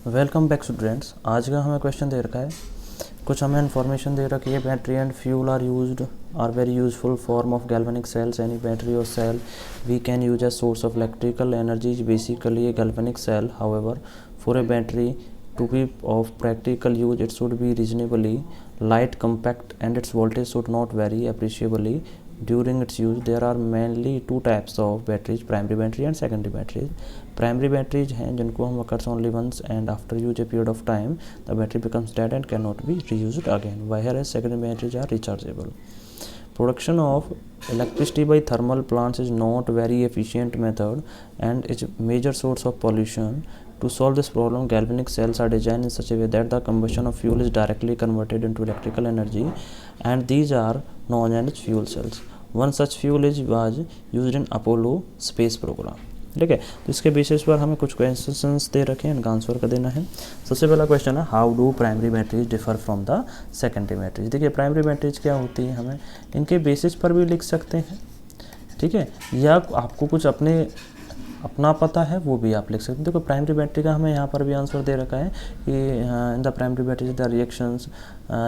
Welcome back students. आज का हमें क्वेश्चन दे रखा है, कुछ हमें इन्फॉर्मेशन दे रखी है। Battery and fuel are very useful form of galvanic cells. Any battery और cell we can use as source of electrical energy is basically a galvanic cell. However for a battery to be of practical use it should be reasonably light, compact, and its voltage should not vary appreciably during its use. There are mainly two types of batteries, primary battery and secondary batteries. Primary batteries हैं जिनको हम occurs only once and after use a period of time the battery becomes dead and cannot be reused again, whereas secondary batteries are rechargeable. Production of electricity by thermal plants is not very efficient method and is major source of pollution. To solve this problem, galvanic cells are designed in such a way that the combustion of fuel is directly converted into electrical energy, and these are known as fuel cells. One such fuel was used in Apollo space program. ठीक है, तो इसके basis पर हमें कुछ questions दे रखे हैं, इनका आंसर कर देना है। सबसे पहला क्वेश्चन है, how do primary batteries differ from the secondary batteries. देखिए, प्राइमरी बैटरीज क्या होती है, हमें इनके बेसिस पर भी लिख सकते हैं, ठीक है, या आपको कुछ अपना पता है वो भी आप लिख सकते हैं। देखो, प्राइमरी बैटरी का हमें यहाँ पर भी आंसर दे रखा है कि in the primary battery the reactions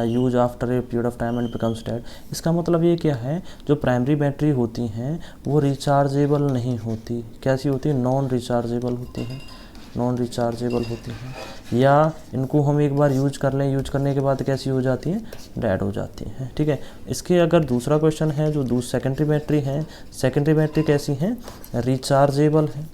use after a period of time and becomes dead. इसका मतलब ये क्या है, जो प्राइमरी बैटरी होती हैं वो रिचार्जेबल नहीं होती। कैसी होती है? नॉन रिचार्जेबल होती हैं, नॉन रिचार्जेबल होती हैं, या इनको हम एक बार यूज कर लें, यूज करने के बाद कैसी हो जाती हैं? डेड हो जाती हैं, ठीक है। इसके अगर दूसरा क्वेश्चन है, जो सेकेंडरी बैटरी हैं, सेकेंडरी बैटरी कैसी हैं? रिचार्जेबल हैं,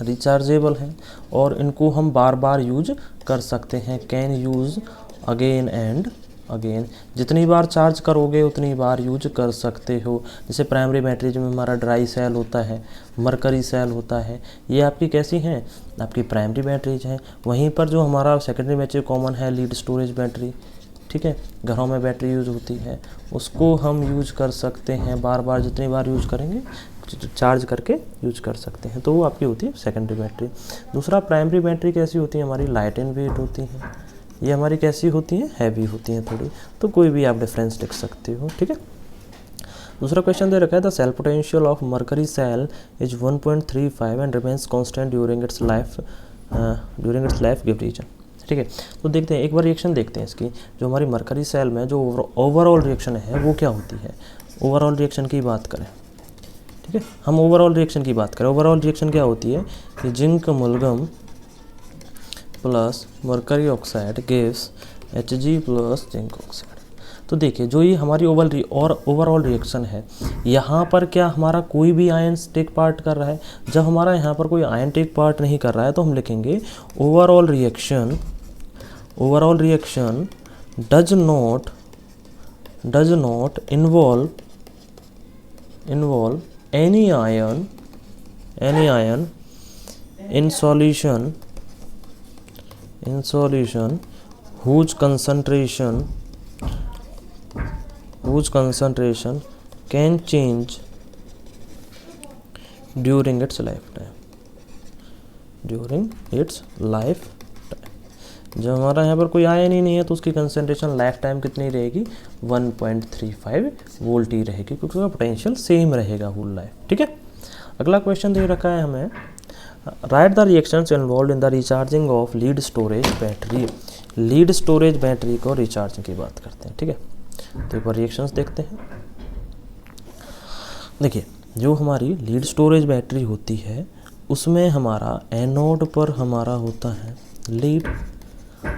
रिचार्जेबल हैं, और इनको हम बार बार यूज कर सकते हैं। Can use again and again, जितनी बार चार्ज करोगे उतनी बार यूज कर सकते हो। जैसे प्राइमरी बैटरीज में हमारा ड्राई सेल होता है, मरकरी सेल होता है, ये आपकी कैसी हैं? आपकी प्राइमरी बैटरीज हैं। वहीं पर जो हमारा सेकेंडरी बैटरी कॉमन है, लीड स्टोरेज बैटरी, ठीक है, घरों में बैटरी यूज होती है, उसको हम यूज कर सकते हैं बार बार, जितनी बार यूज करेंगे चार्ज करके यूज कर सकते हैं, तो वो आपकी होती है सेकेंडरी बैटरी। दूसरा, प्राइमरी बैटरी कैसी होती है? हमारी लाइट इन वेट होती हैं, ये हमारी कैसी होती हैं? हैवी होती हैं थोड़ी, तो कोई भी आप डिफरेंस लिख सकते हो, ठीक है। दूसरा क्वेश्चन दे रखा है, the cell potential of mercury cell is 1.35 and remains constant during its life give reason. ठीक है, तो देखते हैं, एक बार रिएक्शन देखते हैं इसकी। जो हमारी मरकरी सेल में जो ओवरऑल रिएक्शन है वो क्या होती है? ओवरऑल रिएक्शन की बात करें, ठीक है, हम ओवरऑल रिएक्शन की बात करें। ओवरऑल रिएक्शन क्या होती है कि zinc amalgam plus mercury oxide gives Hg plus zinc oxide. तो देखिए, जो ये हमारी ओवरऑल रिएक्शन है, यहाँ पर क्या हमारा कोई भी आयन टेक पार्ट कर रहा है? जब हमारा यहाँ पर कोई आयन टेक पार्ट नहीं कर रहा है तो हम लिखेंगे overall reaction does not involve any ion in solution whose concentration can change during its lifetime। जब हमारा यहाँ पर कोई आयन ही नहीं है तो उसकी कंसंट्रेशन लाइफ टाइम कितनी रहेगी? 1.35 वोल्ट ही रहेगी, क्योंकि उसका पोटेंशियल सेम रहेगा होल लाइफ, ठीक है। अगला क्वेश्चन दे रखा है हमें, right the reactions involve in the recharging of lead storage battery. Lead storage battery को रिचार्जिंग की बात करते हैं, ठीक है। तो एक बार रिएक्शंस देखते हैं। देखिए, जो हमारी लीड स्टोरेज बैटरी होती है उसमें हमारा एनोड पर हमारा होता है लीड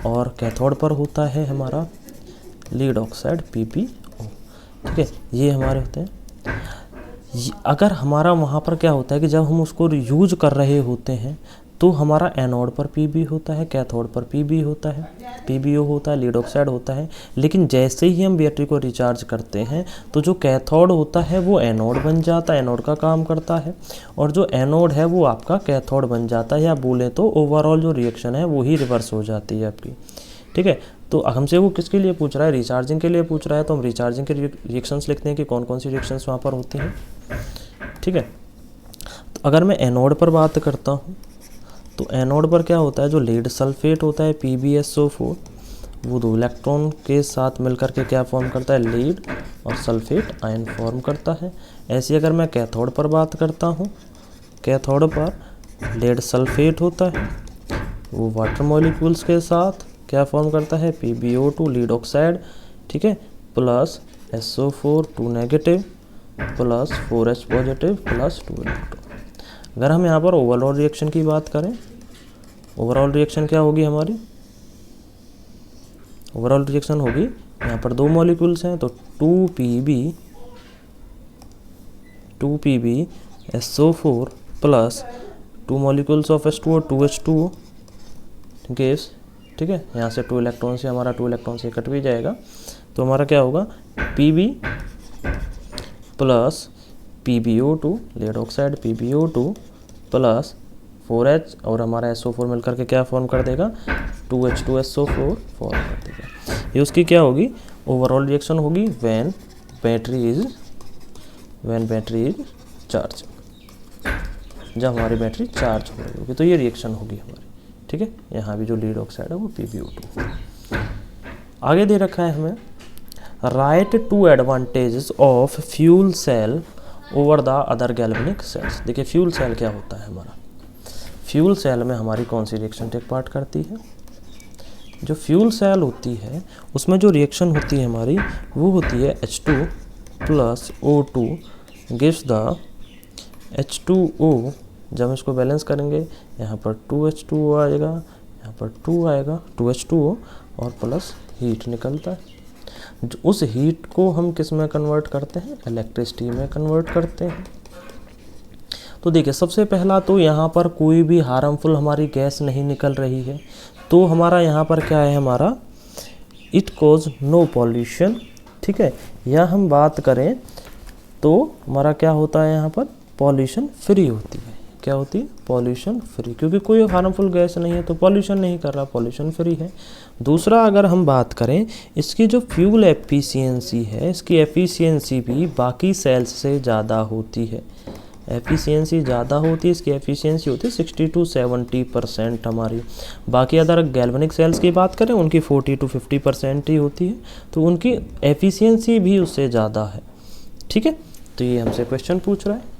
और कैथोड पर होता है हमारा लीड ऑक्साइड PbO, ठीक है, ये हमारे होते हैं। अगर हमारा वहाँ पर क्या होता है कि जब हम उसको यूज कर रहे होते हैं तो हमारा एनोड पर Pb होता है, कैथोड पर Pb होता है, PbO होता है, लीड ऑक्साइड होता है। लेकिन जैसे ही हम बैटरी को रिचार्ज करते हैं तो जो कैथोड होता है वो एनोड बन जाता है, एनोड का काम करता है, और जो एनोड है वो आपका कैथोड बन जाता है, या बोले तो ओवरऑल जो रिएक्शन है वो ही रिवर्स हो जाती है आपकी, ठीक है। तो हमसे वो किसके लिए पूछ रहा है? रिचार्जिंग के लिए पूछ रहा है, तो हम रिचार्जिंग के रिएक्शंस लिखते हैं कि कौन कौन सी रिएक्शंस वहाँ पर होती हैं, ठीक है। तो अगर मैं एनोड पर बात करता हूँ तो एनोड पर क्या होता है? जो लीड सल्फेट होता है PbSO4, वो दो इलेक्ट्रॉन के साथ मिलकर के क्या फॉर्म करता है? लीड और सल्फेट आयन फॉर्म करता है। ऐसे अगर मैं कैथोड पर बात करता हूँ, कैथोड पर लीड सल्फेट होता है वो वाटर मॉलिक्यूल्स के साथ क्या फॉर्म करता है, PbO2 लीड ऑक्साइड, ठीक है, plus SO4 2 negative plus 4H positive plus 2 electron. अगर हम यहाँ पर ओवरऑल रिएक्शन की बात करें, ओवरऑल रिएक्शन क्या होगी हमारी, ओवरऑल रिएक्शन होगी, यहाँ पर 2 मॉलिक्यूल्स हैं तो 2Pb SO4 plus 2 molecules of H2O 2H2O gas, ठीक है, यहाँ से 2 इलेक्ट्रॉन से हमारा 2 इलेक्ट्रॉन से कट भी जाएगा, तो हमारा क्या होगा Pb plus PbO2 lead oxide PbO2 plus 4H और हमारा SO4 मिलकर के क्या फॉर्म कर देगा, 2H2SO4 फॉर्म कर देगा। ये उसकी क्या होगी, ओवरऑल रिएक्शन होगी व्हेन बैटरी इज चार्ज, जब हमारी बैटरी चार्ज हो रही होगी तो ये रिएक्शन होगी हमारी, ठीक है। यहाँ भी जो लीड ऑक्साइड है वो PbO2। आगे दे रखा है हमें, right 2 advantages of fuel cell over the other galvanic cells. देखिए फ्यूल सेल क्या होता है हमारा, फ्यूल सेल में हमारी कौन सी रिएक्शन टेक पार्ट करती है, जो फ्यूल सेल होती है उसमें जो रिएक्शन होती है हमारी वो होती है H2 plus O2 gives the H2O। जब हम इसको बैलेंस करेंगे यहाँ पर 2H2O आएगा, यहाँ पर 2 आएगा 2H2O और प्लस हीट निकलता है। उस हीट को हम किस में कन्वर्ट करते हैं, इलेक्ट्रिसिटी में कन्वर्ट करते हैं। तो देखिए सबसे पहला तो यहाँ पर कोई भी हार्मफुल हमारी गैस नहीं निकल रही है, तो हमारा यहाँ पर क्या है, हमारा इट कॉज नो पॉल्यूशन, ठीक है। या हम बात करें तो हमारा क्या होता है, यहाँ पर पॉल्यूशन फ्री होती है, क्या होती है, पॉल्यूशन फ्री, क्योंकि कोई हार्मफुल गैस नहीं है तो पॉल्यूशन नहीं कर रहा, पॉल्यूशन फ्री है। दूसरा अगर हम बात करें इसकी जो फ्यूल एफिशिएंसी है, इसकी एफिशिएंसी भी बाकी सेल्स से ज़्यादा होती है, एफिशिएंसी ज़्यादा होती है, इसकी एफिशिएंसी होती है 60 to 70% हमारी। बाकी अगर गैल्वेनिक सेल्स की बात करें उनकी 40 to 50% ही होती है, तो उनकी एफिशिएंसी भी उससे ज़्यादा है, ठीक है। तो ये हमसे क्वेश्चन पूछ रहा है।